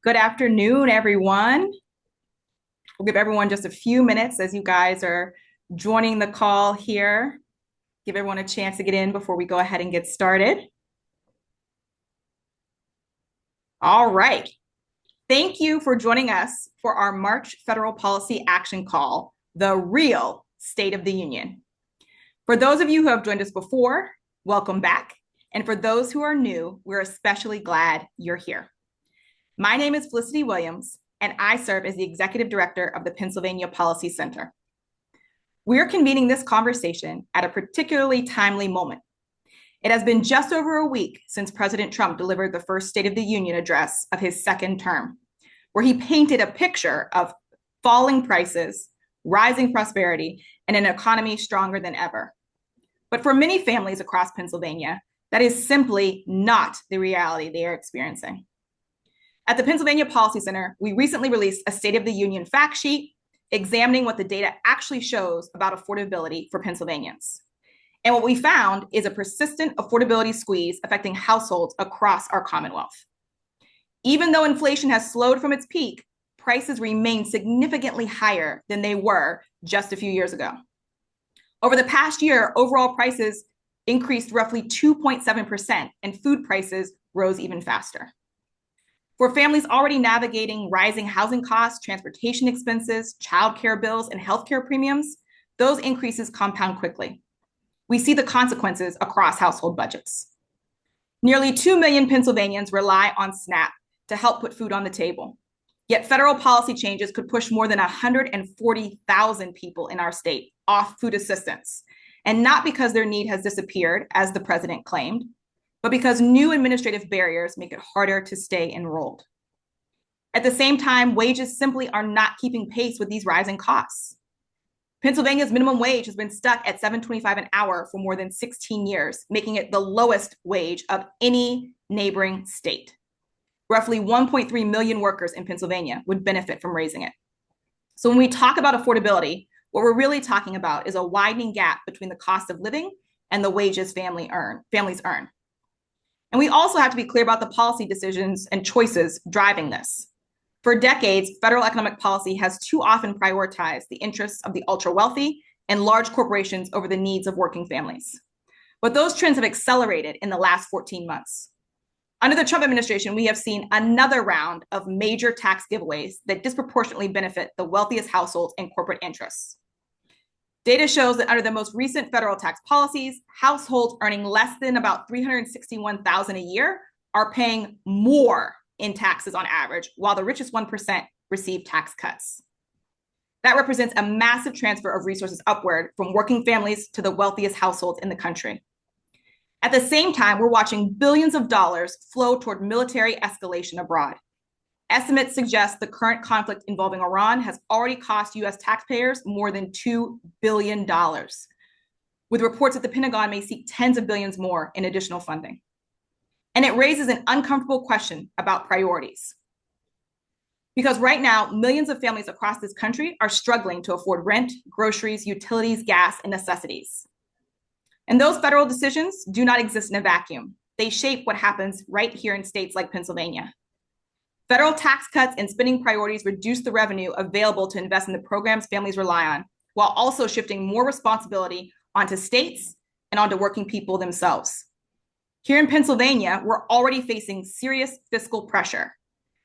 Good afternoon, everyone. We'll give everyone just a few minutes as you guys are joining the call here. Give everyone a chance to get in before we go ahead and get started. All right. Thank you for joining us for our March Federal Policy Action Call, the real State of the Union. For those of you who have joined us before, welcome back. And for those who are new, we're especially glad you're here. My name is Felicity Williams, and I serve as the Executive Director of the Pennsylvania Policy Center. We're convening this conversation at a particularly timely moment. It has been just over a week since President Trump delivered the first State of the Union address of his second term, where he painted a picture of falling prices, rising prosperity, and an economy stronger than ever. But for many families across Pennsylvania, that is simply not the reality they are experiencing. At the Pennsylvania Policy Center, we recently released a State of the Union fact sheet examining what the data actually shows about affordability for Pennsylvanians. And what we found is a persistent affordability squeeze affecting households across our Commonwealth. Even though inflation has slowed from its peak, prices remain significantly higher than they were just a few years ago. Over the past year, overall prices increased roughly 2.7%, and food prices rose even faster. For families already navigating rising housing costs, transportation expenses, childcare bills, and healthcare premiums, those increases compound quickly. We see the consequences across household budgets. Nearly 2 million Pennsylvanians rely on SNAP to help put food on the table. Yet federal policy changes could push more than 140,000 people in our state off food assistance, and not because their need has disappeared, as the president claimed, but because new administrative barriers make it harder to stay enrolled. At the same time, wages simply are not keeping pace with these rising costs. Pennsylvania's minimum wage has been stuck at $7.25 an hour for more than 16 years, making it the lowest wage of any neighboring state. Roughly 1.3 million workers in Pennsylvania would benefit from raising it. So when we talk about affordability, what we're really talking about is a widening gap between the cost of living and the wages families earn. And we also have to be clear about the policy decisions and choices driving this. For decades, federal economic policy has too often prioritized the interests of the ultra-wealthy and large corporations over the needs of working families. But those trends have accelerated in the last 14 months. Under the Trump administration, we have seen another round of major tax giveaways that disproportionately benefit the wealthiest households and corporate interests. Data shows that under the most recent federal tax policies, households earning less than about $361,000 a year are paying more in taxes on average, while the richest 1% receive tax cuts. That represents a massive transfer of resources upward from working families to the wealthiest households in the country. At the same time, we're watching billions of dollars flow toward military escalation abroad. Estimates suggest the current conflict involving Iran has already cost U.S. taxpayers more than $2 billion, with reports that the Pentagon may seek tens of billions more in additional funding. And it raises an uncomfortable question about priorities. Because right now, millions of families across this country are struggling to afford rent, groceries, utilities, gas, and necessities. And those federal decisions do not exist in a vacuum. They shape what happens right here in states like Pennsylvania. Federal tax cuts and spending priorities reduce the revenue available to invest in the programs families rely on, while also shifting more responsibility onto states and onto working people themselves. Here in Pennsylvania, we're already facing serious fiscal pressure.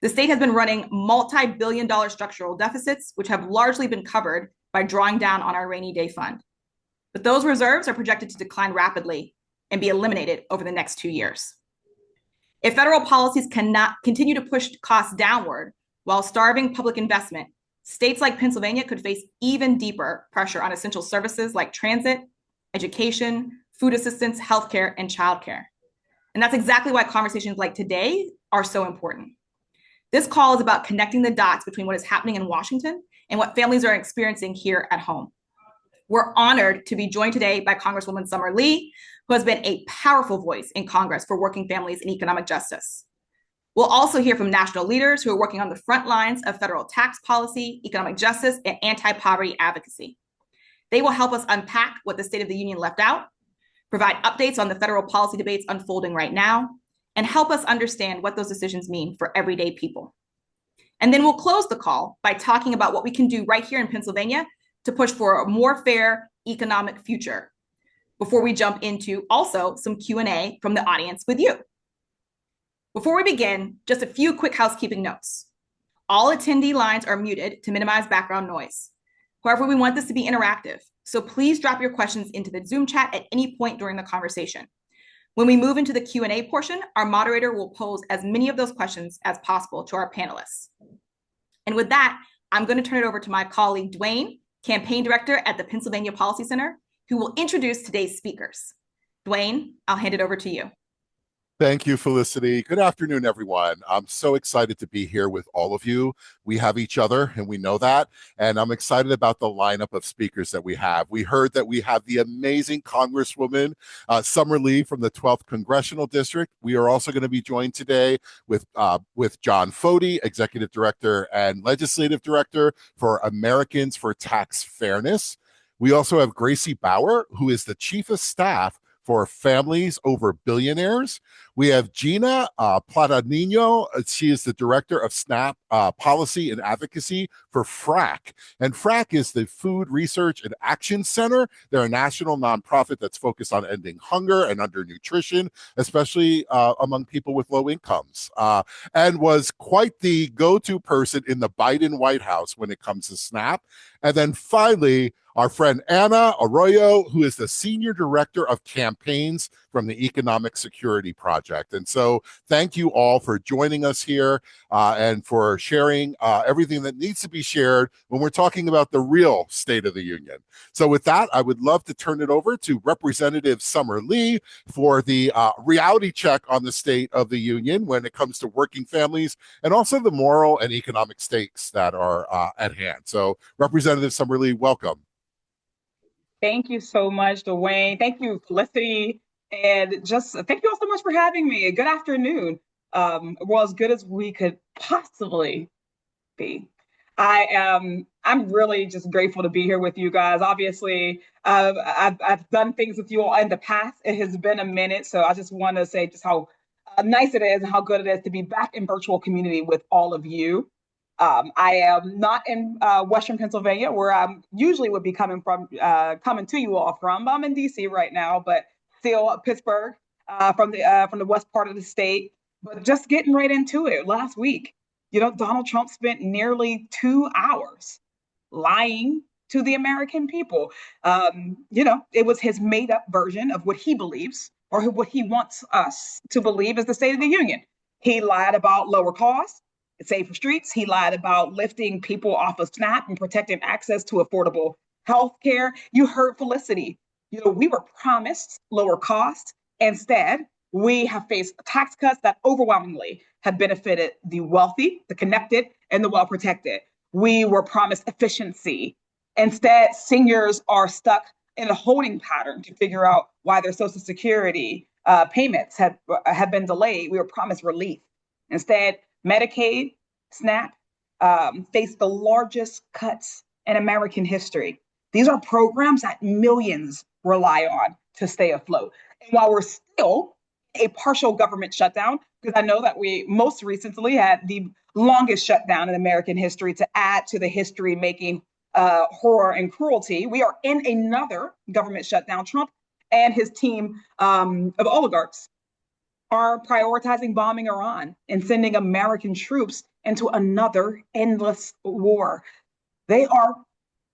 The state has been running multi-billion-dollar structural deficits, which have largely been covered by drawing down on our rainy day fund. But those reserves are projected to decline rapidly and be eliminated over the next 2 years. If federal policies cannot continue to push costs downward while starving public investment, states like Pennsylvania could face even deeper pressure on essential services like transit, education, food assistance, healthcare, and childcare. And that's exactly why conversations like today are so important. This call is about connecting the dots between what is happening in Washington and what families are experiencing here at home. We're honored to be joined today by Congresswoman Summer Lee, who has been a powerful voice in Congress for working families and economic justice. We'll also hear from national leaders who are working on the front lines of federal tax policy, economic justice, and anti-poverty advocacy. They will help us unpack what the State of the Union left out, provide updates on the federal policy debates unfolding right now, and help us understand what those decisions mean for everyday people. And then we'll close the call by talking about what we can do right here in Pennsylvania to push for a more fair economic future, before we jump into also some Q&A from the audience with you. Before we begin, just a few quick housekeeping notes. All attendee lines are muted to minimize background noise. However, we want this to be interactive, so please drop your questions into the Zoom chat at any point during the conversation. When we move into the Q&A portion, our moderator will pose as many of those questions as possible to our panelists. And with that, I'm going to turn it over to my colleague, Dwayne, Campaign Director at the Pennsylvania Policy Center, who will introduce today's speakers. Dwayne, I'll hand it over to you. Thank you, Felicity. Good afternoon, everyone. I'm so excited to be here with all of you. We have each other, and we know that. And I'm excited about the lineup of speakers that we have. We heard that we have the amazing Congresswoman Summer Lee from the 12th Congressional District. We are also going to be joined today with John Foti, Executive Director and Legislative Director for Americans for Tax Fairness. We also have Gracie Bouwer, who is the Chief of Staff for Families Over Billionaires. We have Gina Plata-Nino. She is the Director of SNAP Policy and Advocacy for FRAC. And FRAC is the Food Research and Action Center. They're a national nonprofit that's focused on ending hunger and undernutrition, especially among people with low incomes, and was quite the go-to person in the Biden White House when it comes to SNAP. And then finally, our friend Anna Aurillio, who is the Senior Director of Campaigns from the Economic Security Project. And so thank you all for joining us here and for sharing everything that needs to be shared when we're talking about the real State of the Union. So with that, I would love to turn it over to Representative Summer Lee for the reality check on the State of the Union when it comes to working families and also the moral and economic stakes that are at hand. So Representative Summer Lee, welcome. Thank you so much, Dwayne. Thank you, Felicity. And just thank you all so much for having me. Good afternoon. Well, as good as we could possibly be. I'm really just grateful to be here with you guys. Obviously, I've done things with you all in the past. It has been a minute. So I just want to say just how nice it is and how good it is to be back in virtual community with all of you. I am not in Western Pennsylvania, where I usually would be coming to you all from. I'm in DC right now, but still Pittsburgh from the west part of the state. But just getting right into it. Last week, Donald Trump spent nearly 2 hours lying to the American people. It was his made up version of what he believes or what he wants us to believe is the State of the Union. He lied about lower costs, safer streets. He lied about lifting people off of SNAP and protecting access to affordable health care. You heard Felicity. We were promised lower costs. Instead, we have faced tax cuts that overwhelmingly have benefited the wealthy, the connected, and the well-protected. We were promised efficiency. Instead, seniors are stuck in a holding pattern to figure out why their Social Security payments have been delayed. We were promised relief. Instead, Medicaid, SNAP, face the largest cuts in American history. These are programs that millions rely on to stay afloat. And while we're still a partial government shutdown, because I know that we most recently had the longest shutdown in American history to add to the history-making horror and cruelty, we are in another government shutdown. Trump and his team of oligarchs are prioritizing bombing Iran and sending American troops into another endless war. They are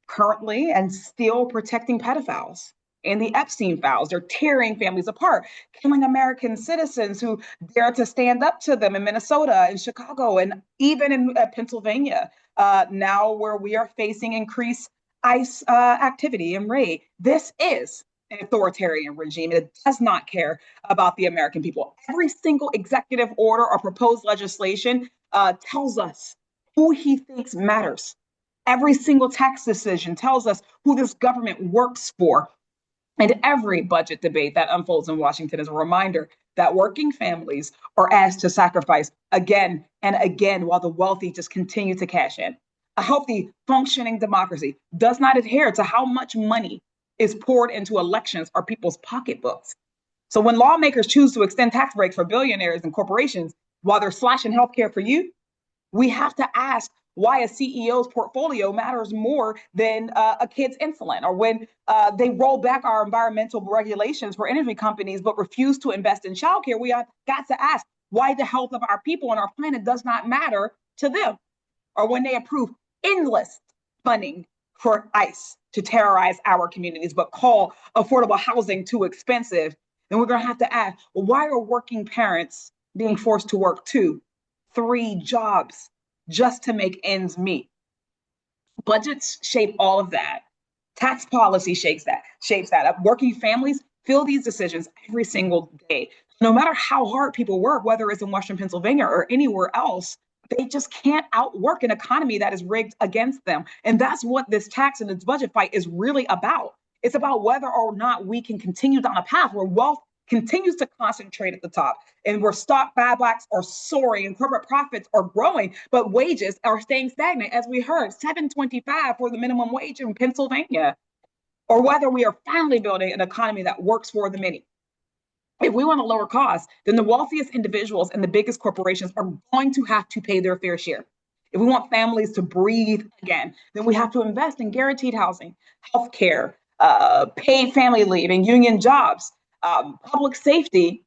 currently and still protecting pedophiles and the Epstein files. They're tearing families apart, killing American citizens who dare to stand up to them in Minnesota and Chicago and even in Pennsylvania, now where we are facing increased ICE activity and raid. This is an authoritarian regime. It does not care about the American people. Every single executive order or proposed legislation tells us who he thinks matters. Every single tax decision tells us who this government works for. And every budget debate that unfolds in Washington is a reminder that working families are asked to sacrifice again and again while the wealthy just continue to cash in. A healthy, functioning democracy does not adhere to how much money is poured into elections or people's pocketbooks. So when lawmakers choose to extend tax breaks for billionaires and corporations while they're slashing healthcare for you, We have to ask why a CEO's portfolio matters more than a kid's insulin, or when they roll back our environmental regulations for energy companies but refuse to invest in childcare. We have got to ask why the health of our people and our planet does not matter to them, or when they approve endless funding for ICE to terrorize our communities but call affordable housing too expensive. Then we're going to have to ask, well, why are working parents being forced to work 2, 3 jobs just to make ends meet? Budgets shape all of that. Tax policy shapes that. Working families feel these decisions every single day. No matter how hard people work, whether it's in Western Pennsylvania or anywhere else, they just can't outwork an economy that is rigged against them. And that's what this tax and this budget fight is really about. It's about whether or not we can continue down a path where wealth continues to concentrate at the top, and where stock buybacks are soaring and corporate profits are growing, but wages are staying stagnant. As we heard, $7.25 for the minimum wage in Pennsylvania, or whether we are finally building an economy that works for the many. If we want to lower costs, then the wealthiest individuals and the biggest corporations are going to have to pay their fair share. If we want families to breathe again, then we have to invest in guaranteed housing, healthcare, paid family leave, and union jobs. Public safety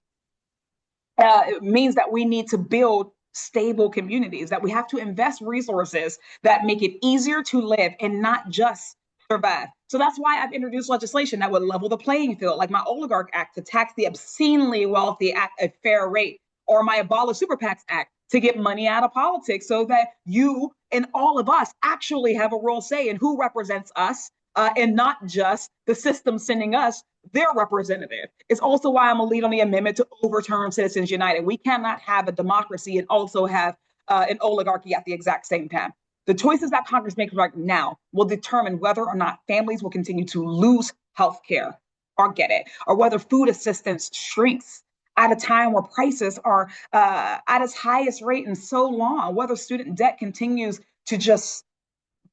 means that we need to build stable communities, that we have to invest resources that make it easier to live and not just survive. So that's why I've introduced legislation that would level the playing field, like my Oligarch Act to tax the obscenely wealthy at a fair rate, or my Abolish Super PACs Act to get money out of politics so that you and all of us actually have a real say in who represents us, and not just the system sending us their representative. It's also why I'm a lead on the amendment to overturn Citizens United. We cannot have a democracy and also have an oligarchy at the exact same time. The choices that Congress makes right now will determine whether or not families will continue to lose health care or get it, or whether food assistance shrinks at a time where prices are at its highest rate in so long, whether student debt continues to just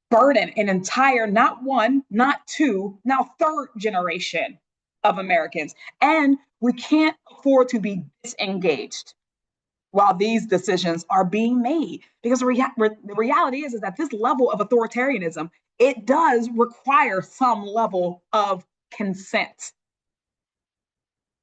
burden an entire, not one, not two, now third generation of Americans. And we can't afford to be disengaged while these decisions are being made. Because the reality is that this level of authoritarianism, it does require some level of consent.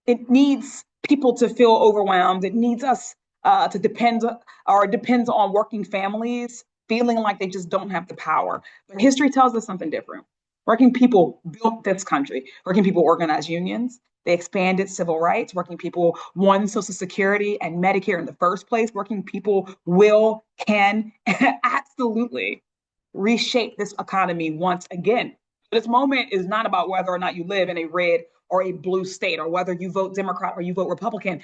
It needs people to feel overwhelmed. It needs us to depend, or it depends on working families feeling like they just don't have the power. But history tells us something different. Working people built this country. Working people organized unions. They expanded civil rights. Working people won Social Security and Medicare in the first place. Working people can absolutely reshape this economy once again. This moment is not about whether or not you live in a red or a blue state, or whether you vote Democrat or you vote Republican.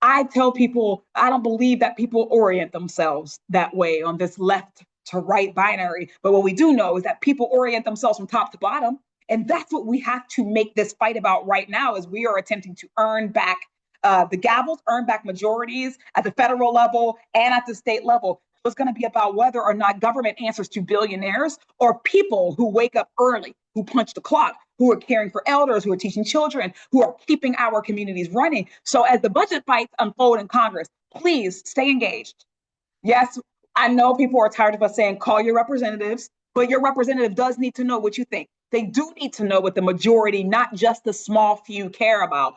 I tell people, I don't believe that people orient themselves that way on this left to right binary. But what we do know is that people orient themselves from top to bottom. And that's what we have to make this fight about right now, as we are attempting to earn back the gavels, earn back majorities at the federal level and at the state level. It's going to be about whether or not government answers to billionaires or people who wake up early, who punch the clock, who are caring for elders, who are teaching children, who are keeping our communities running. So as the budget fights unfold in Congress, please stay engaged. Yes, I know people are tired of us saying, call your representatives, but your representative does need to know what you think. They do need to know what the majority, not just the small few, care about.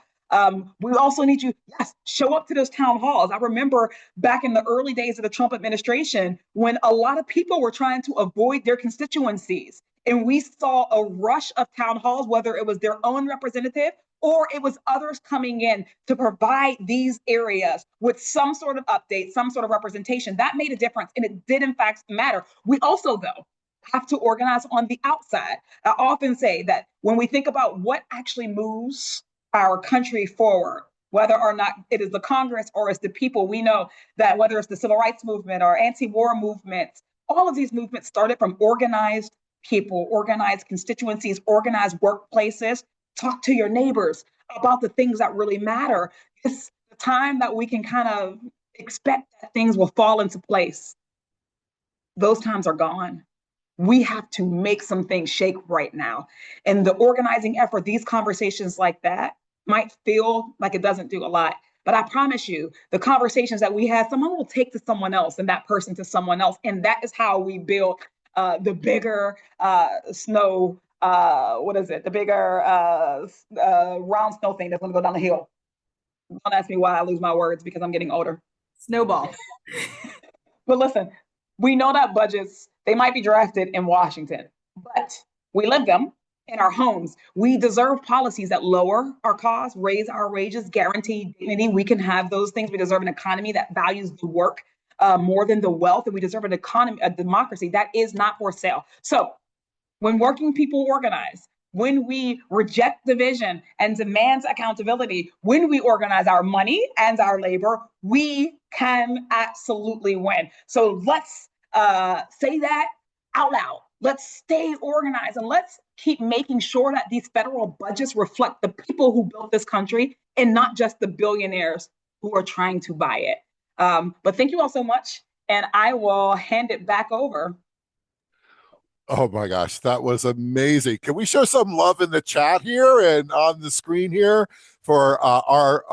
We also need you, yes, show up to those town halls. I remember back in the early days of the Trump administration when a lot of people were trying to avoid their constituencies. And we saw a rush of town halls, whether it was their own representative or it was others coming in to provide these areas with some sort of update, some sort of representation. That made a difference. And it did, in fact, matter. We also, though, have to organize on the outside. I often say that when we think about what actually moves our country forward, whether or not it is the Congress or it's the people, we know that whether it's the civil rights movement or anti-war movements, all of these movements started from organized people, organized constituencies, organized workplaces. Talk to your neighbors about the things that really matter. It's the time that we can kind of expect that things will fall into place. Those times are gone. We have to make some things shake right now. And the organizing effort, these conversations like that might feel like it doesn't do a lot, But I promise you, the conversations that we had, someone will take to someone else and that person to someone else. And that is how we build the bigger snow, what is it? The bigger round snow thing that's going to go down the hill. Don't ask me why I lose my words because I'm getting older. Snowball. But listen, we know that budgets, they might be drafted in Washington, but we live them in our homes. We deserve policies that lower our costs, raise our wages, guarantee dignity. We can have those things. We deserve an economy that values the work more than the wealth, and we deserve an economy, a democracy that is not for sale. So when working people organize, when we reject division and demand accountability, when we organize our money and our labor, we can absolutely win. So let's say that out loud. Let's stay organized and let's keep making sure that these federal budgets reflect the people who built this country and not just the billionaires who are trying to buy it. But thank you all so much. And I will hand it back over. Oh my gosh, that was amazing. Can we show some love in the chat here and on the screen here for our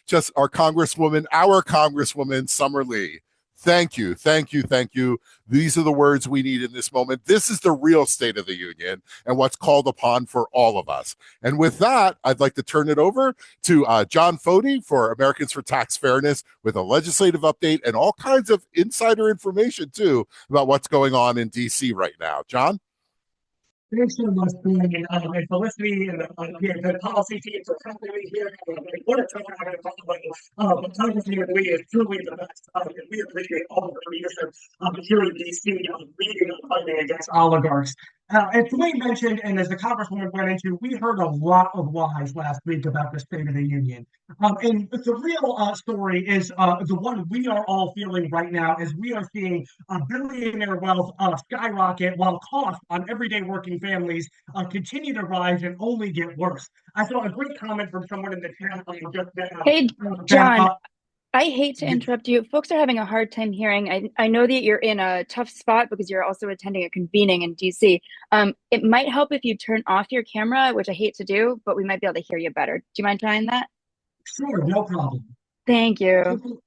Congresswoman Summer Lee? Thank you, thank you, thank you. These are the words we need in this moment. This is the real State of the Union and what's called upon for all of us. And with that, I'd like to turn it over to John Foti for Americans for Tax Fairness with a legislative update and all kinds of insider information, too, about what's going on in D.C. right now. John? Thanks so much, Brian, and Felicity and the policy team for having me here. What a topic I'm going to talk about. But Congresswoman Lee is truly the best. And we appreciate all of the leadership here in D.C. leading and fighting against oligarchs. As Dwayne mentioned, and as the Congresswoman went into, we heard a lot of lies last week about the State of the Union. And the real story is the one we are all feeling right now, as we are seeing billionaire wealth skyrocket while costs on everyday working families continue to rise and only get worse. I saw a great comment from someone in the chat. Hey, John. I hate to interrupt you. Folks are having a hard time hearing. I know that you're in a tough spot because you're also attending a convening in DC. It might help if you turn off your camera, which I hate to do, but we might be able to hear you better. Do you mind trying that? Sure, no problem. Thank you.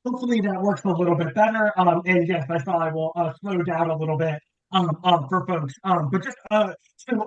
Hopefully that works a little bit better. And yes, I thought I will slow down a little bit for folks. But just so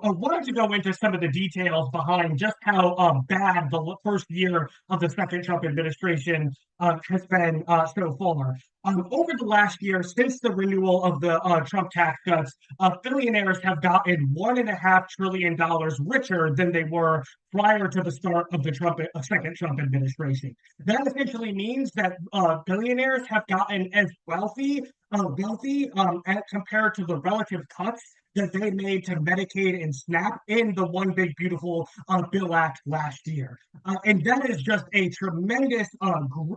I wanted to go into some of the details behind just how bad the first year of the second Trump administration has been so far. Over the last year, since the renewal of the Trump tax cuts, billionaires have gotten $1.5 trillion richer than they were prior to the start of the second Trump administration. That essentially means that billionaires have gotten as wealthy as compared to the relative cuts that they made to Medicaid and SNAP in the One Big Beautiful Bill Act last year. And that is just a tremendous,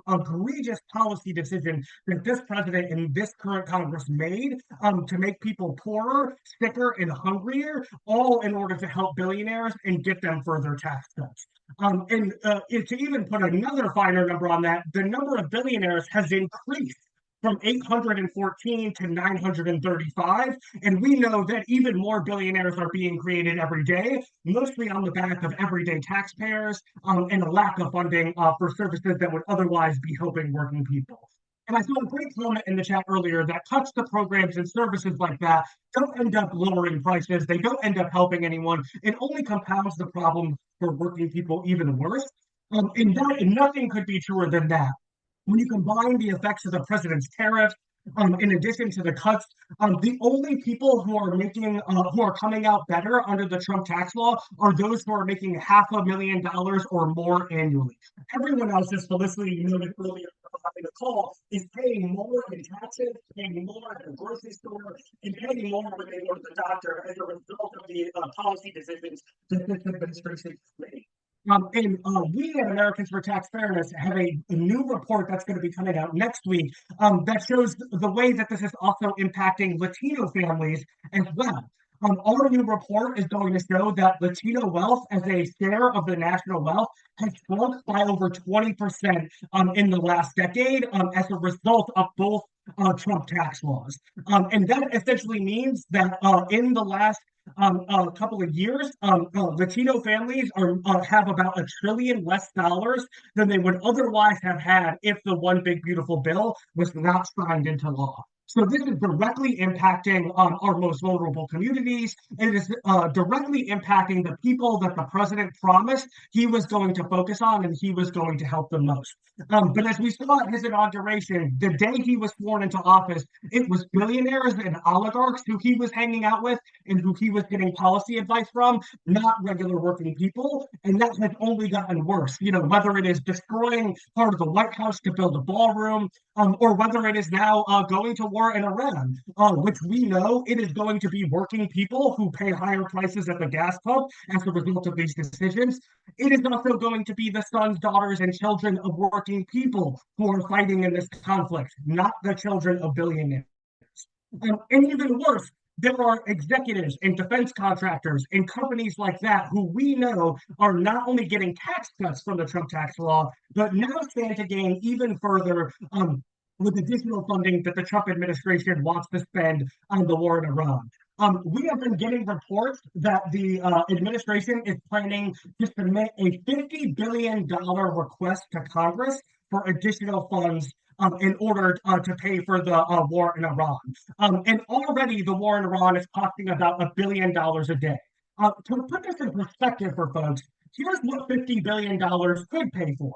egregious policy decision that this president and this current Congress made to make people poorer, sicker, and hungrier, all in order to help billionaires and get them further tax cuts. And to even put another finer number on that, the number of billionaires has increased from 814 to 935. And we know that even more billionaires are being created every day, mostly on the back of everyday taxpayers and a lack of funding for services that would otherwise be helping working people. And I saw a great comment in the chat earlier that cuts to programs and services like that don't end up lowering prices. They don't end up helping anyone. It only compounds the problem for working people even worse. And nothing could be truer than that. When you combine the effects of the president's tariffs, in addition to the cuts, the only people who are coming out better under the Trump tax law are those who are making $500,000 or more annually. Everyone else, as Felicity noted earlier in the call, is paying more in taxes, paying more at the grocery store, and paying more when they go to the doctor as a result of the policy decisions that this administration has made. We at Americans for Tax Fairness have a new report that's going to be coming out next week that shows the way that this is also impacting Latino families as well. Our new report is going to show that Latino wealth as a share of the national wealth has shrunk by over 20% in the last decade as a result of both Trump tax laws. And that essentially means that in the last a couple of years, Latino families have about $1 trillion less dollars than they would otherwise have had if the One Big Beautiful Bill was not signed into law. So this is directly impacting our most vulnerable communities. It is directly impacting the people that the president promised he was going to focus on and he was going to help the most. But as we saw at his inauguration, the day he was sworn into office, it was billionaires and oligarchs who he was hanging out with and who he was getting policy advice from, not regular working people. And that has only gotten worse. You know, whether it is destroying part of the White House to build a ballroom, or whether it is now going to war in Iran, which we know it is going to be working people who pay higher prices at the gas pump as a result of these decisions. It is also going to be the sons, daughters, and children of working people who are fighting in this conflict, not the children of billionaires. And even worse, there are executives and defense contractors and companies like that who we know are not only getting tax cuts from the Trump tax law, but now stand to gain even further with additional funding that the Trump administration wants to spend on the war in Iran. We have been getting reports that the administration is planning to submit a $50 billion request to Congress for additional funds in order to pay for the war in Iran. And already the war in Iran is costing about $1 billion a day. To put this in perspective for folks, here's what $50 billion could pay for.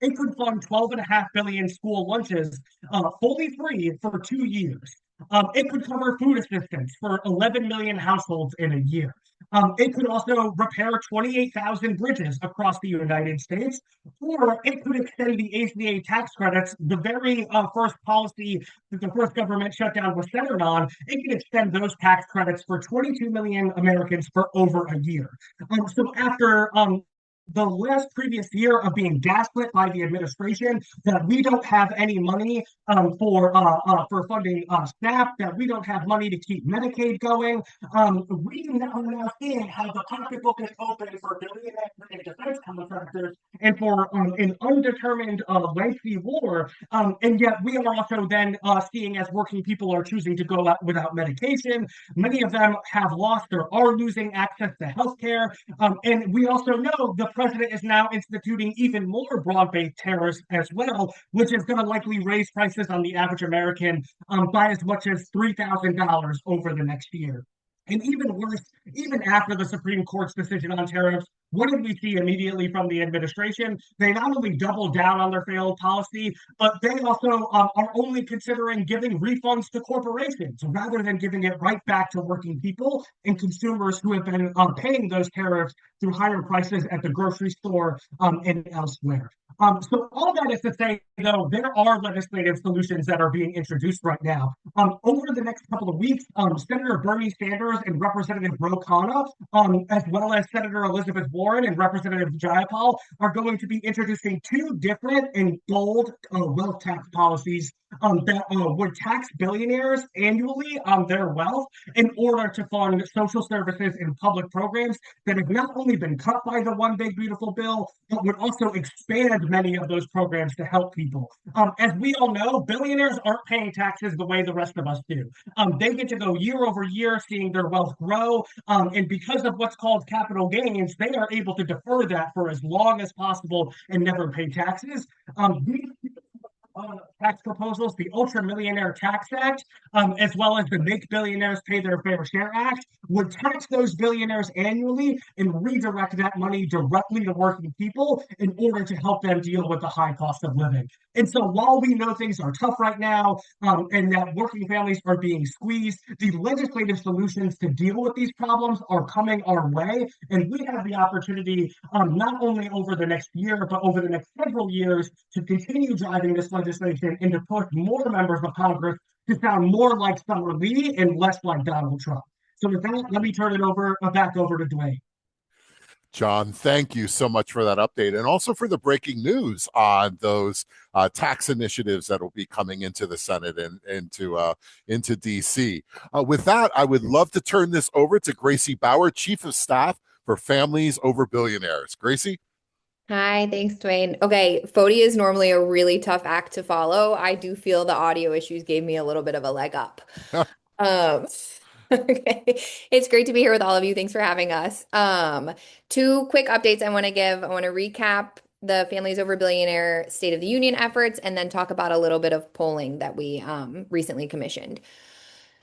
It could fund 12.5 billion school lunches fully free for 2 years. It could cover food assistance for 11 million households in a year. It could also repair 28,000 bridges across the United States, or it could extend the ACA tax credits, the very first policy that the first government shutdown was centered on. It could extend those tax credits for 22 million Americans for over a year. So after the last previous year of being gaslit by the administration that we don't have any money for funding SNAP, that we don't have money to keep Medicaid going. We are now seeing how the pocketbook is open for billionaires and defense contractors and for an undetermined lengthy war. And yet we are also then seeing as working people are choosing to go out without medication. Many of them have lost or are losing access to health care. And we also know the president is now instituting even more broad-based tariffs as well, which is going to likely raise prices on the average American by as much as $3,000 over the next year. And even worse, even after the Supreme Court's decision on tariffs, what did we see immediately from the administration? They not only doubled down on their failed policy, but they also are only considering giving refunds to corporations rather than giving it right back to working people and consumers who have been paying those tariffs through higher prices at the grocery store and elsewhere. So all that is to say, though, there are legislative solutions that are being introduced right now. Over the next couple of weeks, Senator Bernie Sanders and Representative Ro Khanna, as well as Senator Elizabeth Warren and Representative Jayapal, are going to be introducing two different and bold wealth tax policies that would tax billionaires annually on their wealth in order to fund social services and public programs that have not only been cut by the One Big Beautiful Bill, but would also expand many of those programs to help people. As we all know, billionaires aren't paying taxes the way the rest of us do. They get to go year over year seeing their wealth grow, and because of what's called capital gains, they are able to defer that for as long as possible and never pay taxes. These tax proposals, the Ultra Millionaire Tax Act, as well as the Make Billionaires Pay Their Fair Share Act, would tax those billionaires annually and redirect that money directly to working people in order to help them deal with the high cost of living. And so while we know things are tough right now and that working families are being squeezed, the legislative solutions to deal with these problems are coming our way. And we have the opportunity, not only over the next year, but over the next several years, to continue driving this legislation and to push more members of Congress to sound more like Summer Lee and less like Donald Trump. So with that, let me turn it back over to Dwayne. John, thank you so much for that update and also for the breaking news on those tax initiatives that will be coming into the Senate and into D.C. With that, I would love to turn this over to Gracie Bouwer, Chief of Staff for Families Over Billionaires. Gracie? Hi, thanks, Dwayne. Okay, Foti is normally a really tough act to follow. I do feel the audio issues gave me a little bit of a leg up. Okay. It's great to be here with all of you. Thanks for having us. Two quick updates I want to give. I want to recap the Families Over Billionaire State of the Union efforts and then talk about a little bit of polling that we recently commissioned.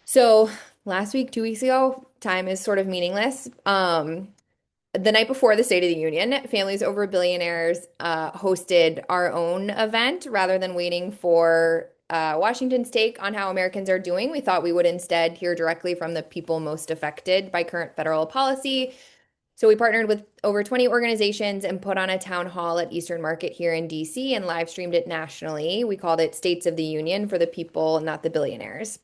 So last week, 2 weeks ago, time is sort of meaningless. The night before the State of the Union, Families Over Billionaires hosted our own event rather than waiting for Washington's take on how Americans are doing. We thought we would instead hear directly from the people most affected by current federal policy. So we partnered with over 20 organizations and put on a town hall at Eastern Market here in DC and live streamed it nationally. We called it States of the Union for the people, not the billionaires.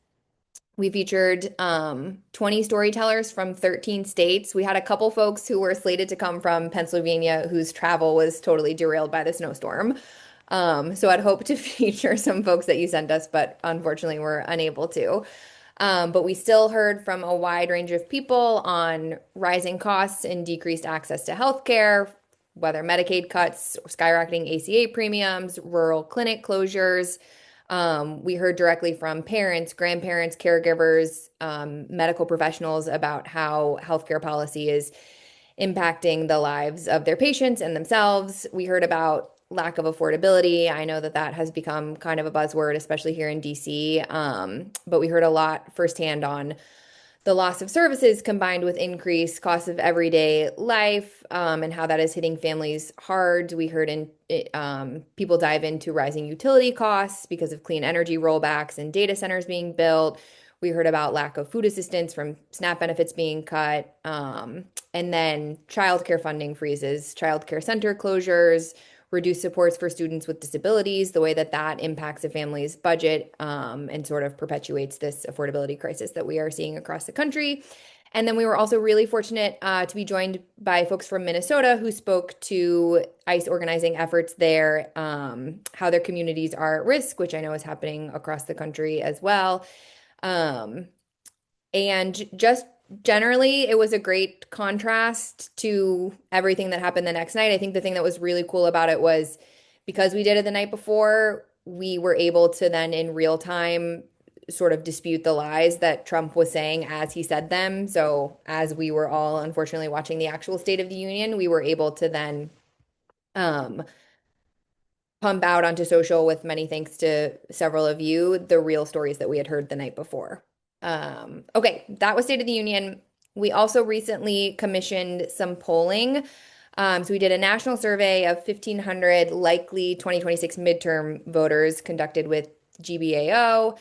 We featured 20 storytellers from 13 states. We had a couple folks who were slated to come from Pennsylvania whose travel was totally derailed by the snowstorm. So I'd hoped to feature some folks that you sent us, but unfortunately we're unable to. But we still heard from a wide range of people on rising costs and decreased access to healthcare, whether Medicaid cuts, skyrocketing ACA premiums, rural clinic closures. We heard directly from parents, grandparents, caregivers, medical professionals about how healthcare policy is impacting the lives of their patients and themselves. We heard about lack of affordability. I know that that has become kind of a buzzword, especially here in DC. But we heard a lot firsthand on the loss of services combined with increased costs of everyday life, and how that is hitting families hard. We heard people dive into rising utility costs because of clean energy rollbacks and data centers being built. We heard about lack of food assistance from SNAP benefits being cut, and then childcare funding freezes, childcare center closures, reduced supports for students with disabilities, the way that that impacts a family's budget, and sort of perpetuates this affordability crisis that we are seeing across the country. And then we were also really fortunate to be joined by folks from Minnesota who spoke to ICE organizing efforts there, how their communities are at risk, which I know is happening across the country as well. And just generally, it was a great contrast to everything that happened the next night. I think the thing that was really cool about it was because we did it the night before, we were able to then in real time sort of dispute the lies that Trump was saying as he said them. So as we were all unfortunately watching the actual State of the Union, we were able to then pump out onto social, with many thanks to several of you, the real stories that we had heard the night before. Okay, that was State of the Union. We also recently commissioned some polling. So we did a national survey of 1,500 likely 2026 midterm voters conducted with GBAO,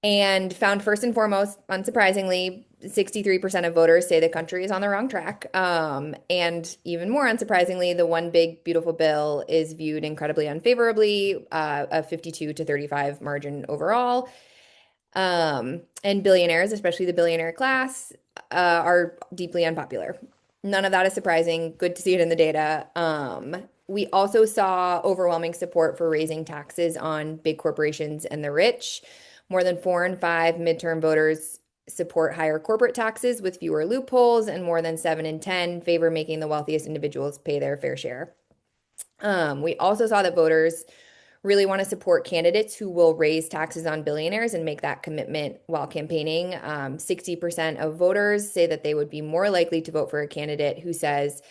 and found first and foremost, unsurprisingly, 63% of voters say the country is on the wrong track. And even more unsurprisingly, the one big beautiful bill is viewed incredibly unfavorably, a 52 to 35 margin overall. And billionaires, especially the billionaire class, are deeply unpopular. None of that is surprising. Good to see it in the data. We also saw overwhelming support for raising taxes on big corporations and the rich. More than 4 in 5 midterm voters support higher corporate taxes with fewer loopholes, and more than 7 in 10 favor making the wealthiest individuals pay their fair share. We also saw that voters really want to support candidates who will raise taxes on billionaires and make that commitment while campaigning. 60% of voters say that they would be more likely to vote for a candidate who says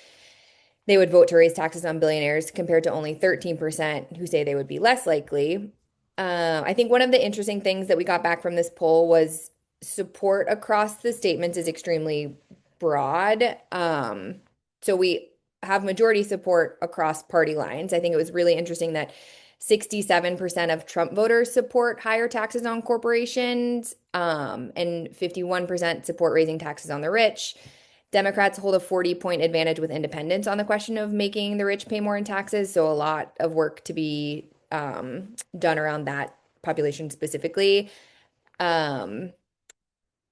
they would vote to raise taxes on billionaires, compared to only 13% who say they would be less likely. I think one of the interesting things that we got back from this poll was support across the statements is extremely broad. So we have majority support across party lines. I think it was really interesting that 67% of Trump voters support higher taxes on corporations, and 51% support raising taxes on the rich. Democrats hold a 40-point advantage with independents on the question of making the rich pay more in taxes. So a lot of work to be done around that population specifically.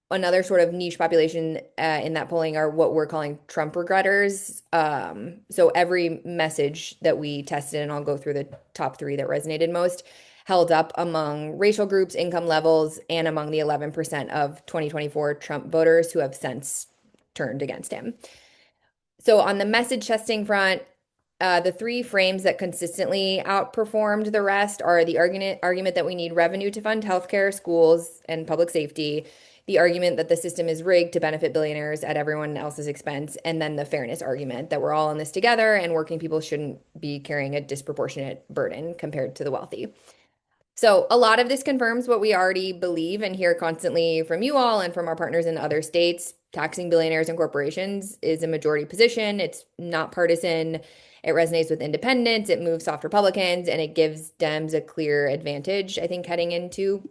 Another sort of niche population in that polling are what we're calling Trump regretters. So every message that we tested, and I'll go through the top 3 that resonated most, held up among racial groups, income levels, and among the 11% of 2024 Trump voters who have since turned against him. So on the message testing front, The three frames that consistently outperformed the rest are the argument that we need revenue to fund healthcare, schools, and public safety, the argument that the system is rigged to benefit billionaires at everyone else's expense, and then the fairness argument that we're all in this together and working people shouldn't be carrying a disproportionate burden compared to the wealthy. So a lot of this confirms what we already believe and hear constantly from you all and from our partners in other states. Taxing billionaires and corporations is a majority position. It's not partisan. It resonates with independents. It moves soft Republicans, and it gives Dems a clear advantage, I think, heading into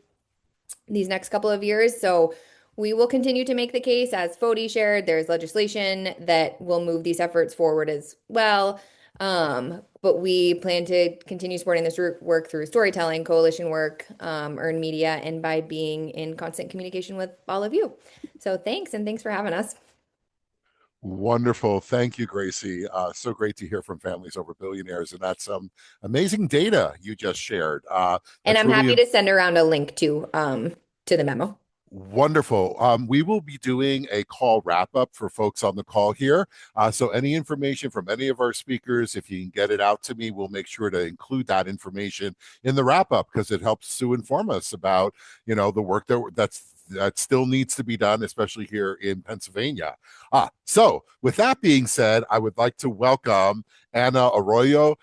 these next couple of years. So we will continue to make the case. As Foti shared, there's legislation that will move these efforts forward as well. But we plan to continue supporting this work through storytelling, coalition work, earned media, and by being in constant communication with all of you. So thanks, and thanks for having us. Wonderful. Thank you, Gracie. So great to hear from Families Over Billionaires. And that's some amazing data you just shared. And I'm happy to send around a link to the memo. Wonderful. We will be doing a call wrap up for folks on the call here. So any information from any of our speakers, if you can get it out to me, we'll make sure to include that information in the wrap up because it helps to inform us about, the work that still needs to be done, especially here in Pennsylvania. So with that being said, I would like to welcome Anna Aurillio,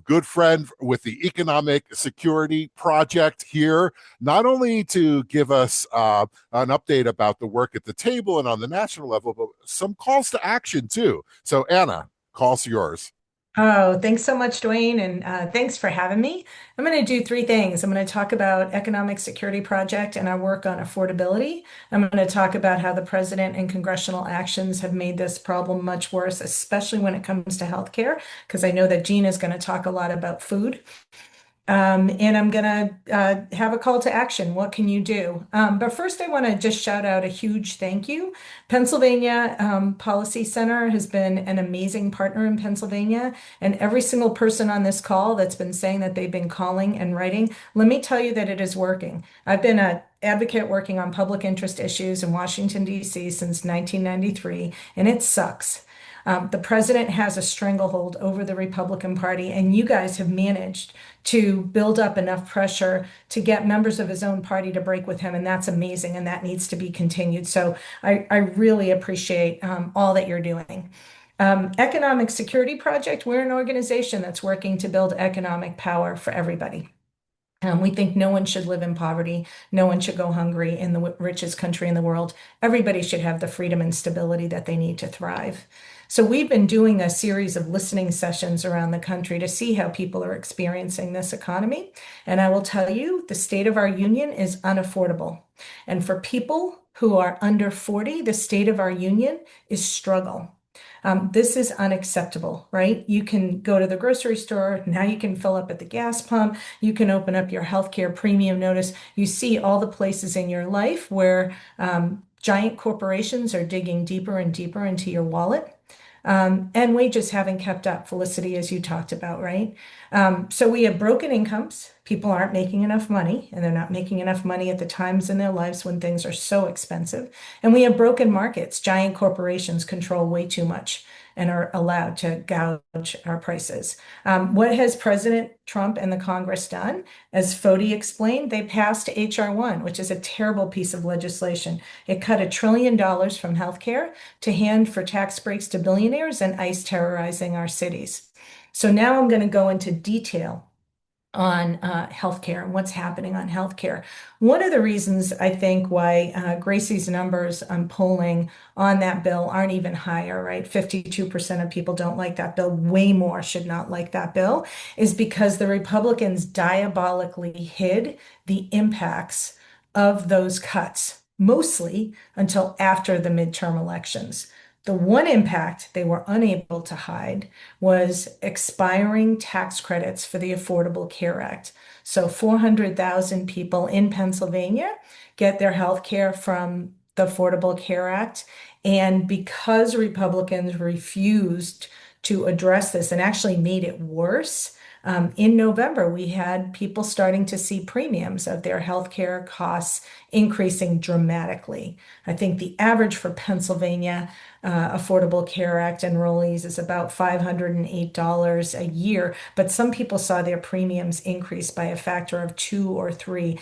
good friend with the Economic Security Project here, not only to give us an update about the work at the table and on the national level, but some calls to action too. So Anna, call's yours. Oh, thanks so much, Dwayne, and thanks for having me. I'm going to do three things. I'm going to talk about Economic Security Project and our work on affordability. I'm going to talk about how the president and congressional actions have made this problem much worse, especially when it comes to healthcare, because I know that Gina is going to talk a lot about food. And I'm going to have a call to action. What can you do? But first, I want to just shout out a huge thank you. Pennsylvania Policy Center has been an amazing partner in Pennsylvania. And every single person on this call that's been saying that they've been calling and writing, let me tell you that it is working. I've been an advocate working on public interest issues in Washington, D.C. since 1993, and it sucks. The president has a stranglehold over the Republican Party, and you guys have managed to build up enough pressure to get members of his own party to break with him, and that's amazing, and that needs to be continued. So I really appreciate all that you're doing. Economic Security Project, we're an organization that's working to build economic power for everybody. We think no one should live in poverty. No one should go hungry in the richest country in the world. Everybody should have the freedom and stability that they need to thrive. So we've been doing a series of listening sessions around the country to see how people are experiencing this economy. And I will tell you, the state of our union is unaffordable. And for people who are under 40, the state of our union is struggle. This is unacceptable, right? You can go to the grocery store. Now you can fill up at the gas pump. You can open up your healthcare premium notice. You see all the places in your life where giant corporations are digging deeper and deeper into your wallet. And wages haven't kept up, Felicity, as you talked about, right? So we have broken incomes. People aren't making enough money, and they're not making enough money at the times in their lives when things are so expensive. And we have broken markets. Giant corporations control way too much and are allowed to gouge our prices. What has President Trump and the Congress done? As Foti explained, they passed H.R. 1, which is a terrible piece of legislation. It cut $1 trillion from healthcare to hand for tax breaks to billionaires and ICE terrorizing our cities. So now I'm going to go into detail on healthcare and what's happening on healthcare. One of the reasons I think why Gracie's numbers on polling on that bill aren't even higher, right? 52% of people don't like that bill. Way more should not like that bill, is because the Republicans diabolically hid the impacts of those cuts, mostly until after the midterm elections. The one impact they were unable to hide was expiring tax credits for the Affordable Care Act. So 400,000 people in Pennsylvania get their health care from the Affordable Care Act. And because Republicans refused to address this and actually made it worse, In November, we had people starting to see premiums of their healthcare costs increasing dramatically. I think the average for Pennsylvania Affordable Care Act enrollees is about $508 a year, but some people saw their premiums increase by a factor of 2 or 3,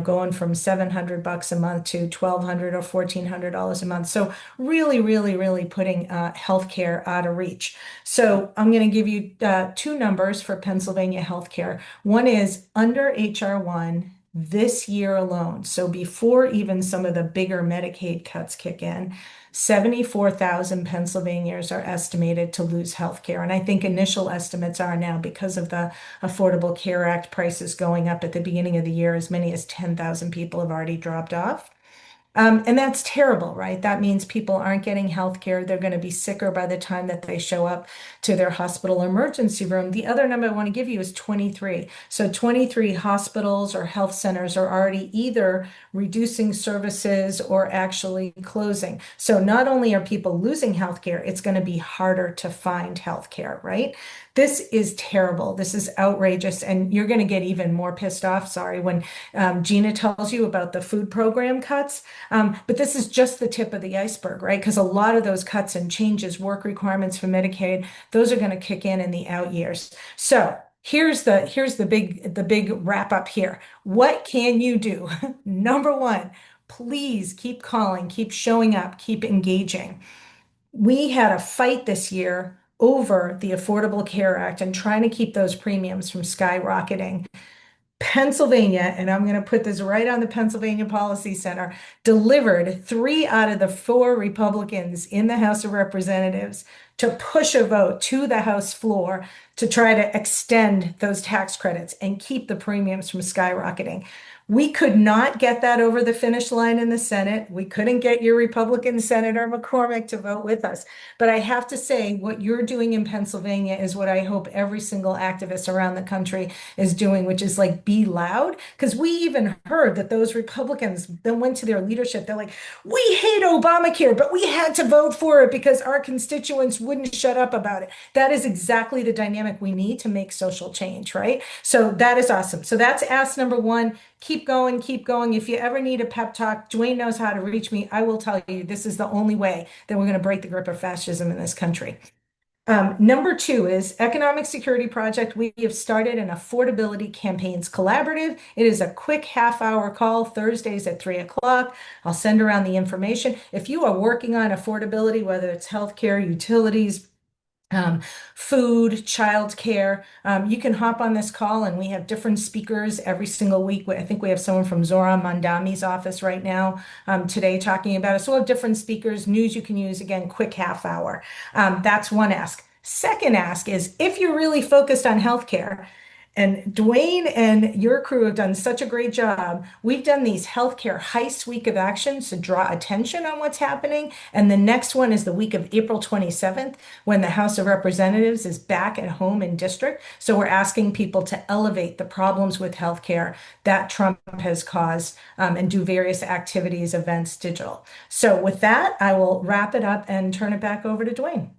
going from $700 a month to $1,200 or $1,400 a month. So really, really, really putting healthcare out of reach. So I'm going to give you two numbers for Pennsylvania healthcare. One is under HR 1 this year alone. So before even some of the bigger Medicaid cuts kick in, 74,000 Pennsylvanians are estimated to lose health care. And I think initial estimates are now, because of the Affordable Care Act prices going up at the beginning of the year, as many as 10,000 people have already dropped off. And that's terrible, right? That means people aren't getting health care. They're going to be sicker by the time that they show up to their hospital emergency room. The other number I want to give you is 23. So 23 hospitals or health centers are already either reducing services or actually closing. So not only are people losing health care, it's going to be harder to find health care, right? This is terrible. This is outrageous. And you're going to get even more pissed off, sorry, when Gina tells you about the food program cuts. But this is just the tip of the iceberg, right? Because a lot of those cuts and changes, work requirements for Medicaid, those are going to kick in the out years. So here's the big wrap up here. What can you do? Number one, please keep calling, keep showing up, keep engaging. We had a fight this year over the Affordable Care Act and trying to keep those premiums from skyrocketing. Pennsylvania, and I'm going to put this right on the Pennsylvania Policy Center, delivered 3 out of the 4 Republicans in the House of Representatives to push a vote to the House floor to try to extend those tax credits and keep the premiums from skyrocketing. We could not get that over the finish line in the Senate. We couldn't get your Republican Senator McCormick to vote with us. But I have to say, what you're doing in Pennsylvania is what I hope every single activist around the country is doing, which is like, be loud. Because we even heard that those Republicans then went to their leadership. They're like, we hate Obamacare, but we had to vote for it because our constituents wouldn't shut up about it. That is exactly the dynamic we need to make social change, right? So that is awesome. So that's ask number one. Keep going, keep going. If you ever need a pep talk, Dwayne knows how to reach me. I will tell you, this is the only way that we're going to break the grip of fascism in this country. Number 2 is Economic Security Project. We have started an affordability campaigns collaborative. It is a quick half-hour call, Thursdays at 3 o'clock. I'll send around the information. If you are working on affordability, whether it's healthcare, utilities, food, childcare, you can hop on this call, and we have different speakers every single week. I think we have someone from Zoran Mandami's office right now today talking about it. So we'll have different speakers, news you can use, again, quick half hour. That's one ask. Second ask is, if you're really focused on healthcare, and Dwayne and your crew have done such a great job. We've done these healthcare heist week of actions to draw attention on what's happening. And the next one is the week of April 27th, when the House of Representatives is back at home in district. So we're asking people to elevate the problems with healthcare that Trump has caused and do various activities, events, digital. So with that, I will wrap it up and turn it back over to Dwayne.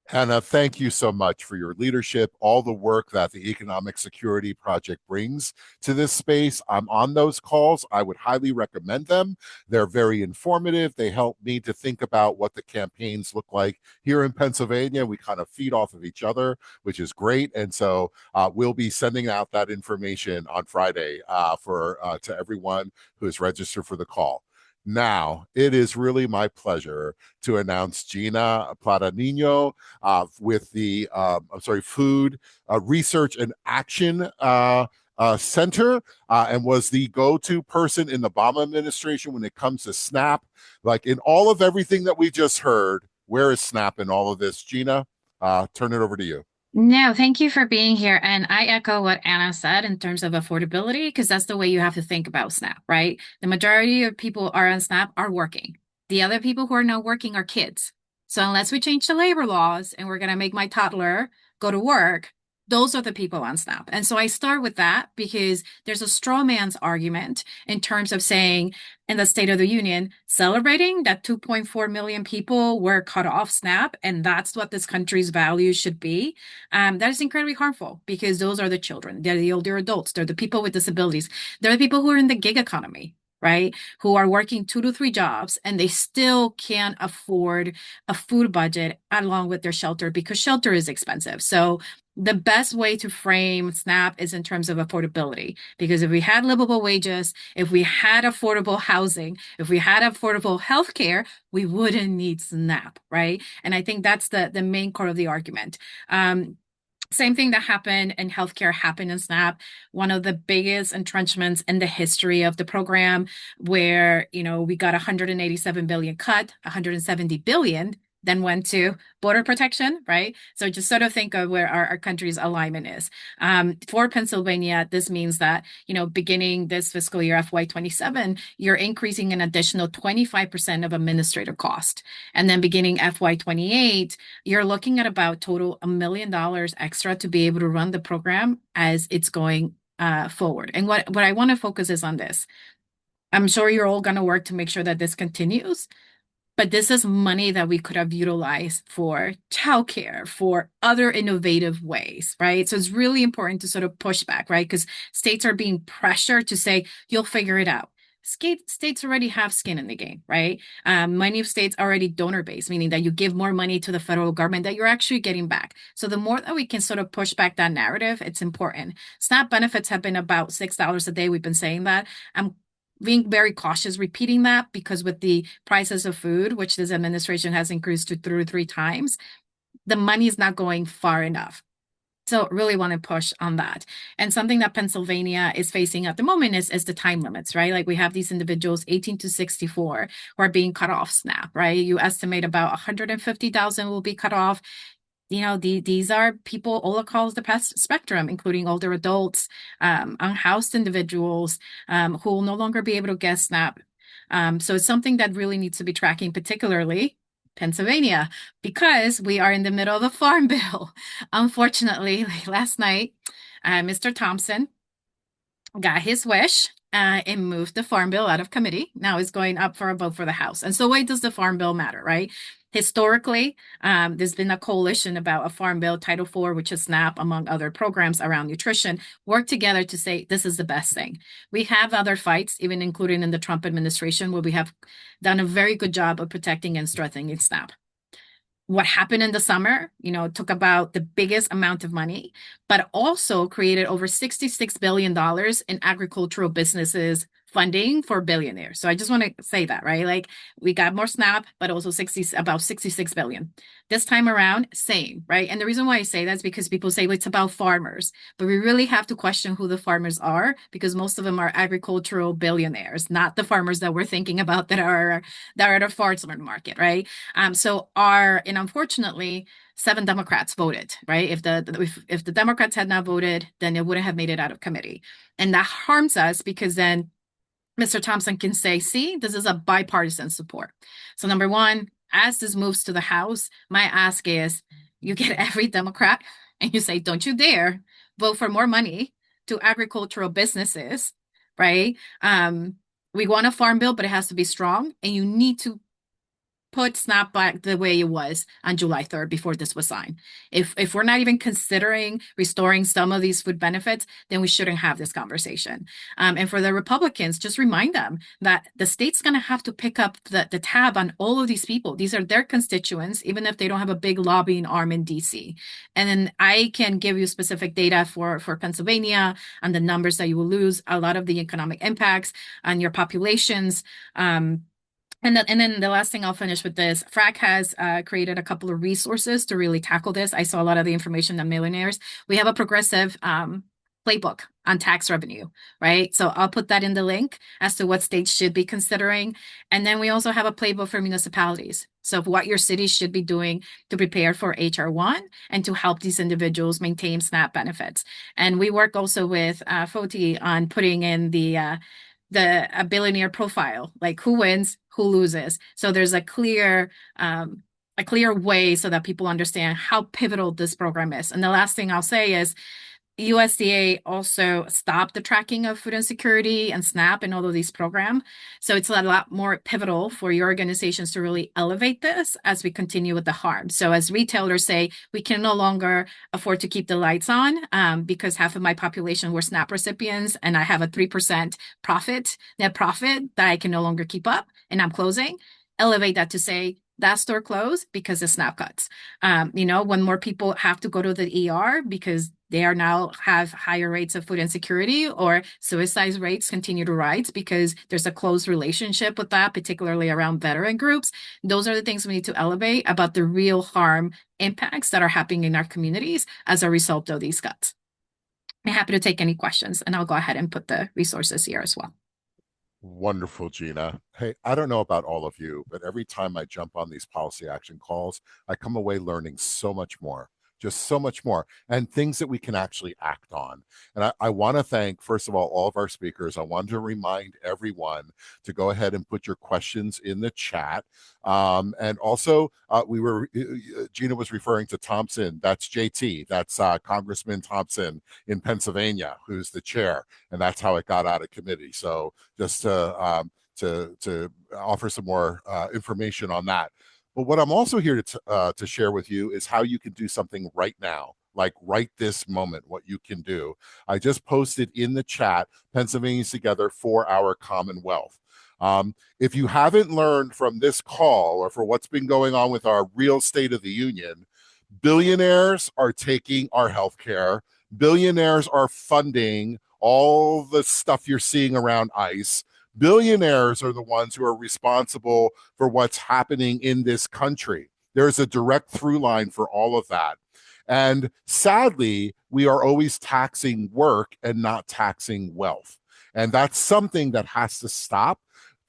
Hannah, thank you so much for your leadership, all the work that the Economic Security Project brings to this space. I'm on those calls. I would highly recommend them. They're very informative. They help me to think about what the campaigns look like here in Pennsylvania. We kind of feed off of each other, which is great. And so we'll be sending out that information on Friday to everyone who is registered for the call. Now, it is really my pleasure to announce Gina Plata-Nino with the Food Research and Action Center, and was the go-to person in the Obama administration when it comes to SNAP. Like, in all of everything that we just heard, where is SNAP in all of this? Gina, turn it over to you. No, thank you for being here. And I echo what Anna said in terms of affordability, because that's the way you have to think about SNAP, right? The majority of people are on SNAP are working. The other people who are not working are kids. So unless we change the labor laws and we're going to make my toddler go to work, those are the people on SNAP. And so I start with that because there's a straw man's argument in terms of saying in the State of the Union, celebrating that 2.4 million people were cut off SNAP, and that's what this country's values should be. That is incredibly harmful because those are the children. They're the older adults. They're the people with disabilities. They're the people who are in the gig economy, right? Who are working 2 to 3 jobs and they still can't afford a food budget along with their shelter because shelter is expensive. So the best way to frame SNAP is in terms of affordability, because if we had livable wages, if we had affordable housing, if we had affordable healthcare, we wouldn't need SNAP, right? And I think that's the main core of the argument. Same thing that happened in healthcare happened in SNAP. One of the biggest entrenchments in the history of the program, where we got 187 billion cut, 170 billion then went to border protection, right? So just sort of think of where our country's alignment is. For Pennsylvania, this means that, beginning this fiscal year, FY27, you're increasing an additional 25% of administrative cost. And then beginning FY28, you're looking at about total $1 million extra to be able to run the program as it's going forward. And what I want to focus is on this. I'm sure you're all going to work to make sure that this continues. But this is money that we could have utilized for childcare, for other innovative ways, right? So it's really important to sort of push back, right? Because states are being pressured to say, you'll figure it out. States already have skin in the game, right? Many of states are already donor-based, meaning that you give more money to the federal government that you're actually getting back. So the more that we can sort of push back that narrative, it's important. SNAP benefits have been about $6 a day. We've been saying that. I'm being very cautious repeating that because with the prices of food, which this administration has increased to 2 to 3 times, the money is not going far enough. So really want to push on that. And something that Pennsylvania is facing at the moment is the time limits, right? Like we have these individuals 18 to 64 who are being cut off SNAP, right? You estimate about 150,000 will be cut off. These are people all across the spectrum, including older adults, unhoused individuals who will no longer be able to get SNAP. So it's something that really needs to be tracking, particularly Pennsylvania, because we are in the middle of the Farm Bill. Unfortunately, last night, Mr. Thompson got his wish and moved the Farm Bill out of committee. Now it's going up for a vote for the House. And so why does the Farm Bill matter, right? Historically, there's been a coalition about a Farm Bill, Title IV, which is SNAP, among other programs around nutrition, work together to say this is the best thing. We have other fights, even including in the Trump administration, where we have done a very good job of protecting and strengthening SNAP. What happened in the summer, took about the biggest amount of money, but also created over $66 billion in agricultural businesses funding for billionaires. So I just want to say that, right? Like we got more SNAP, but also about 66 billion. This time around, same, right? And the reason why I say that is because people say, well, it's about farmers, but we really have to question who the farmers are, because most of them are agricultural billionaires, not the farmers that we're thinking about that are at a farmers market, right? And unfortunately, 7 Democrats voted, right? If the Democrats had not voted, then it wouldn't have made it out of committee. And that harms us because then Mr. Thompson can say, see, this is a bipartisan support. So number one, as this moves to the House, my ask is you get every Democrat and you say, don't you dare vote for more money to agricultural businesses, right? We want a farm bill, but it has to be strong, and you need to put SNAP back the way it was on July 3rd before this was signed. If we're not even considering restoring some of these food benefits, then we shouldn't have this conversation. And for the Republicans, just remind them that the state's going to have to pick up the tab on all of these people. These are their constituents, even if they don't have a big lobbying arm in DC. And then I can give you specific data for Pennsylvania on the numbers that you will lose, a lot of the economic impacts on your populations. And then the last thing I'll finish with this, FRAC has created a couple of resources to really tackle this. I saw a lot of the information on Billionaires. We have a progressive playbook on tax revenue, right? So I'll put that in the link as to what states should be considering. And then we also have a playbook for municipalities. So what your city should be doing to prepare for HR 1 and to help these individuals maintain SNAP benefits. And we work also with Foti on putting in a billionaire profile, like who wins, who loses. So there's a clear a clear way so that people understand how pivotal this program is. And the last thing I'll say is USDA also stopped the tracking of food insecurity and SNAP and all of these programs. So it's a lot more pivotal for your organizations to really elevate this as we continue with the harm. So as retailers say, we can no longer afford to keep the lights on because half of my population were SNAP recipients and I have a 3% net profit that I can no longer keep up and I'm closing. Elevate that to say, that store closed because of SNAP cuts. When more people have to go to the ER because they are now have higher rates of food insecurity or suicide rates continue to rise because there's a close relationship with that, particularly around veteran groups. Those are the things we need to elevate about the real harm impacts that are happening in our communities as a result of these cuts. I'm happy to take any questions, and I'll go ahead and put the resources here as well. Wonderful, Gina. Hey, I don't know about all of you, but every time I jump on these policy action calls, I come away learning so much more, just so much more, and things that we can actually act on. And I want to thank, first of all of our speakers. I want to remind everyone to go ahead and put your questions in the chat. And also, Gina was referring to Thompson. That's JT. That's Congressman Thompson in Pennsylvania, who's the chair. And that's how it got out of committee. So just to offer some more information on that. But what I'm also here to share with you is how you can do something right now, like right this moment, what you can do. I just posted in the chat, Pennsylvanians Together for Our Commonwealth. If you haven't learned from this call or for what's been going on with our real State of the Union, billionaires are taking our healthcare. Billionaires are funding all the stuff you're seeing around ICE. Billionaires are the ones who are responsible for what's happening in this country. There's a direct through line for all of that. And sadly, we are always taxing work and not taxing wealth. And that's something that has to stop.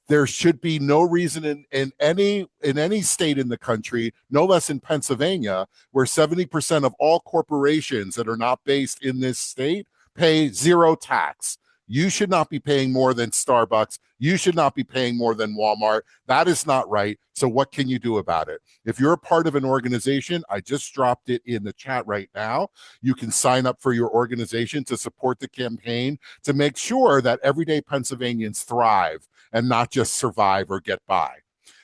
There should be no reason in any state in the country, no less in Pennsylvania, where 70% of all corporations that are not based in this state pay zero tax. You should not be paying more than Starbucks. You should not be paying more than Walmart. That is not right. So what can you do about it? If you're a part of an organization, I just dropped it in the chat right now. You can sign up for your organization to support the campaign to make sure that everyday Pennsylvanians thrive and not just survive or get by.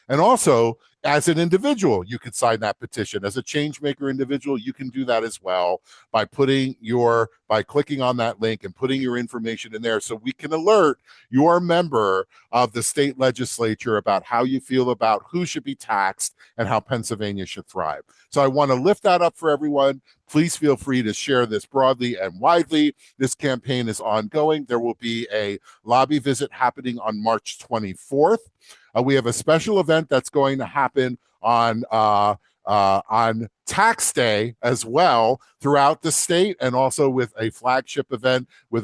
And also, as an individual, you could sign that petition. As a change maker individual, you can do that as well by clicking on that link and putting your information in there so we can alert your member of the state legislature about how you feel about who should be taxed and how Pennsylvania should thrive. So I want to lift that up for everyone. Please feel free to share this broadly and widely. This campaign is ongoing. There will be a lobby visit happening on March 24th. We have a special event that's going to happen on tax day as well throughout the state, and also with a flagship event with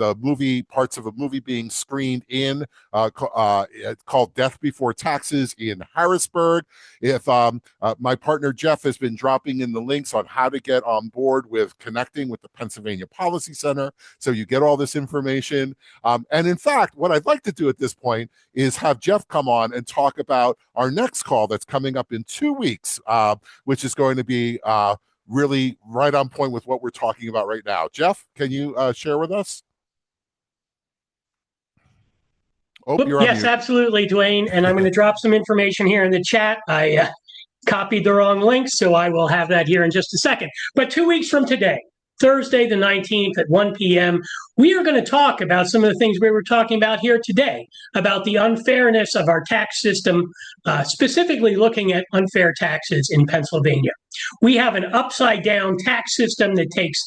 parts of a movie being screened in called Death Before Taxes in Harrisburg. If my partner Jeff has been dropping in the links on how to get on board with connecting with the Pennsylvania Policy Center, so you get all this information. And in fact, what I'd like to do at this point is have Jeff come on and talk about our next call that's coming up in 2 weeks, which is going to be really right on point with what we're talking about right now. Jeff, can you share with us? Oh, you're on mute. Yes, absolutely, Dwayne. And I'm going to drop some information here in the chat. I copied the wrong link, so I will have that here in just a second. But 2 weeks from today, Thursday the 19th at 1 p.m., we are going to talk about some of the things we were talking about here today, about the unfairness of our tax system, specifically looking at unfair taxes in Pennsylvania. We have an upside-down tax system that takes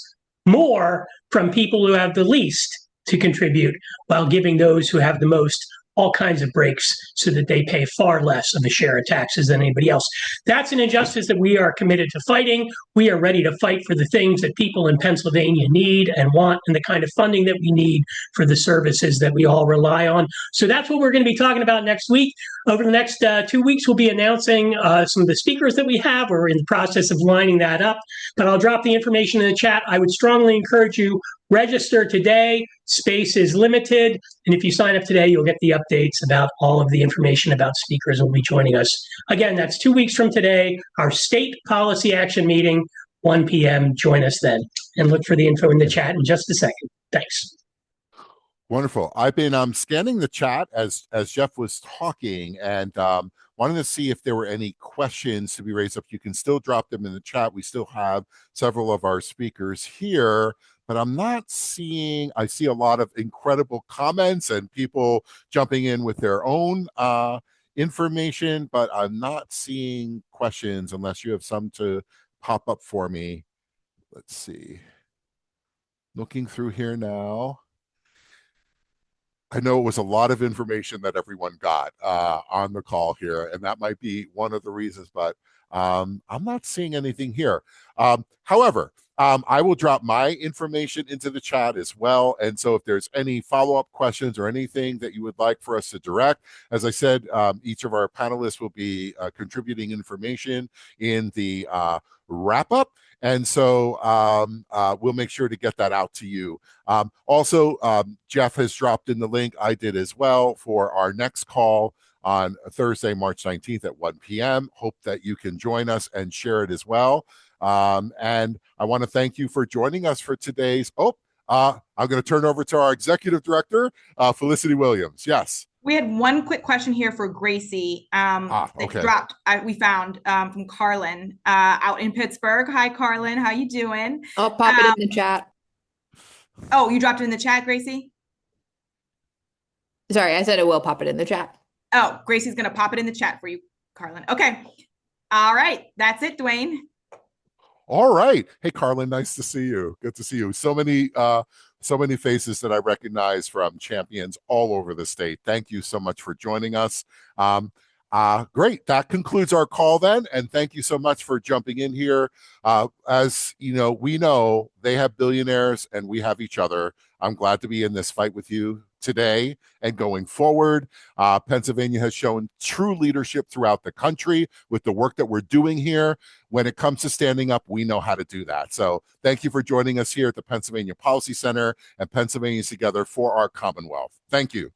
more from people who have the least to contribute, while giving those who have the most all kinds of breaks so that they pay far less of a share of taxes than anybody else. That's an injustice that we are committed to fighting. We are ready to fight for the things that people in Pennsylvania need and want, and the kind of funding that we need for the services that we all rely on. So that's what we're going to be talking about next week. Over the next 2 weeks, we'll be announcing some of the speakers that we have. We're in the process of lining that up, but I'll drop the information in the chat. I would strongly encourage you, Register today. Space is limited. And if you sign up today, you'll get the updates about all of the information about speakers who will be joining us. Again, that's 2 weeks from today, our state policy action meeting, 1 p.m. Join us then. And look for the info in the chat in just a second. Thanks. Wonderful. I've been scanning the chat as Jeff was talking, and wanted to see if there were any questions to be raised up. You can still drop them in the chat. We still have several of our speakers here, but I'm not seeing, I see a lot of incredible comments and people jumping in with their own information, but I'm not seeing questions unless you have some to pop up for me. Let's see. Looking through here now. I know it was a lot of information that everyone got on the call here, and that might be one of the reasons, but I'm not seeing anything here. However, I will drop my information into the chat as well. And so if there's any follow-up questions or anything that you would like for us to direct, as I said, each of our panelists will be contributing information in the wrap-up. And so we'll make sure to get that out to you. Also, Jeff has dropped in the link. I did as well for our next call on Thursday, March 19th at 1 p.m. Hope that you can join us and share it as well. And I want to thank you for joining us for today's. I'm going to turn over to our executive director, Felicity Williams. Yes. We had one quick question here for Gracie that dropped. We found from Carlin out in Pittsburgh. Hi, Carlin. How you doing? I'll pop it in the chat. Oh, you dropped it in the chat, Gracie? Sorry, I said I will pop it in the chat. Oh, Gracie's going to pop it in the chat for you, Carlin. Okay. All right. That's it, Dwayne. All right. Hey, Carlin, nice to see you. Good to see you. So many faces that I recognize from champions all over the state. Thank you so much for joining us. Great. That concludes our call then. And thank you so much for jumping in here. As you know, we know they have billionaires and we have each other. I'm glad to be in this fight with you today and going forward. Pennsylvania has shown true leadership throughout the country with the work that we're doing here. When it comes to standing up, we know how to do that. So thank you for joining us here at the Pennsylvania Policy Center and Pennsylvanians Together for our Commonwealth. Thank you.